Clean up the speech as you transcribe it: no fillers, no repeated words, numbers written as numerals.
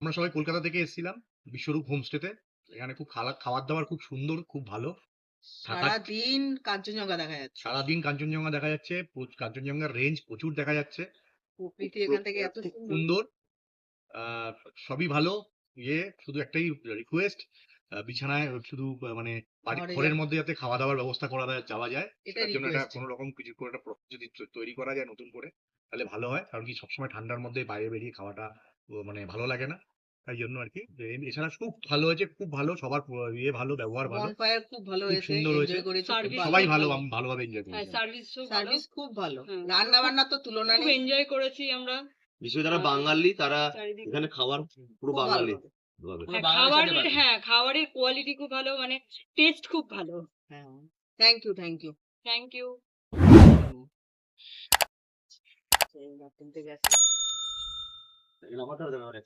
আমরা সবাই কলকাতা থেকে এসেছিলাম বিশ্বরূপ হোমস্টেতে। এখানে খুব খাবার দাবার খুব সুন্দর, খুব ভালো। থাকার সারাদিন কাঞ্চনজঙ্ঘা দেখা যাচ্ছে। সারাদিন কাঞ্চনজঙ্ঘা দেখা যাচ্ছে, কাঞ্চনজঙ্ঘার রেঞ্জ প্রচুর দেখা যাচ্ছে। প্রকৃতি এখান থেকে এত খুব সুন্দর। সুন্দর। সবই ভালো। শুধু একটাই রিকোয়েস্ট, বিছানায় শুধু মানে ঘরে ঘরের মধ্যে যাতে খাওয়া দাওয়ার ব্যবস্থা করা যাওয়া যায়, এটা সেটার জন্য একটা রিকোয়েস্ট। কোনো রকম কিছু করে একটা যদি তৈরি করা যায় নতুন করে, তাহলে ভালো হয়। কারণ কি সবসময় ঠান্ডার মধ্যে বাইরে বেরিয়ে খাওয়াটা মানে ভালো লাগে না। তাই জন্য আর কি। এছাড়া খুব ভালো হয়েছে, খুব ভালো। সবার ভালো, ব্যবহার ভালো, বনফায়ার খুব ভালো খুব হয়েছে, সুন্দর হয়েছে। এনজয় করেছে, খুব সার্ভিস ভালো। সবাই খুব ভালো, ভালো। ভালোভাবে এনজয় হ্যাঁ, করেছে। সার্ভিসও ভালো। সার্ভিস খুব ভালো, হ্যাঁ, রান্না বান্নার তো তুলনা খুব নেই। এনজয় করেছি আমরা। বিশেষ করে যারা বাঙালি তারা চারিদিকে এখানে খাবার পুরো খুব ভালো বাঙালি হবে। ভাবে। হ্যাঁ, খাবারের কোয়ালিটি খুব ভালো, মানে টেস্ট খুব ভালো। হ্যাঁ, thank you, thank you. Thank you. কিনতে গেছে। এখানে আমাদের অনেক